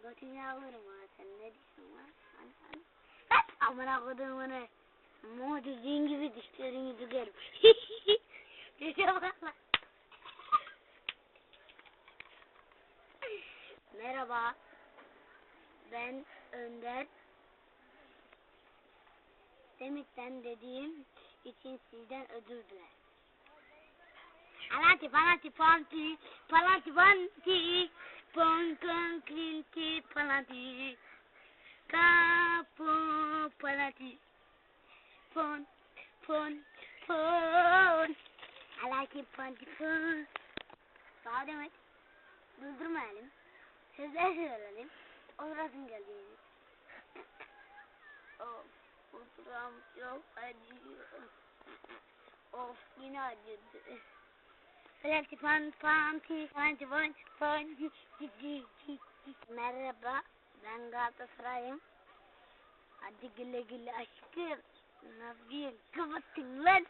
Götünü alırım ha, sen ne diyorsun lan? Lan amına koduğumunu. Ama dediğin gibi dişlerini düzerim. Dişe bak lan. Merhaba. Ben Önder. Demit'ten dediğim için sizden özür dilerim. Alati palati panti palati panti pon klinti palati kapo palati pon alati panti pon. Daha demek durdurmayalım. Sözler söyleyelim. Orasın geldiğini. Of, oturam çok acıyor. Of, yine acıdı. Merhaba, ben Galatasaray'ım. Hadi güle güle aşkım. Ne yapayım? Kapatın lan.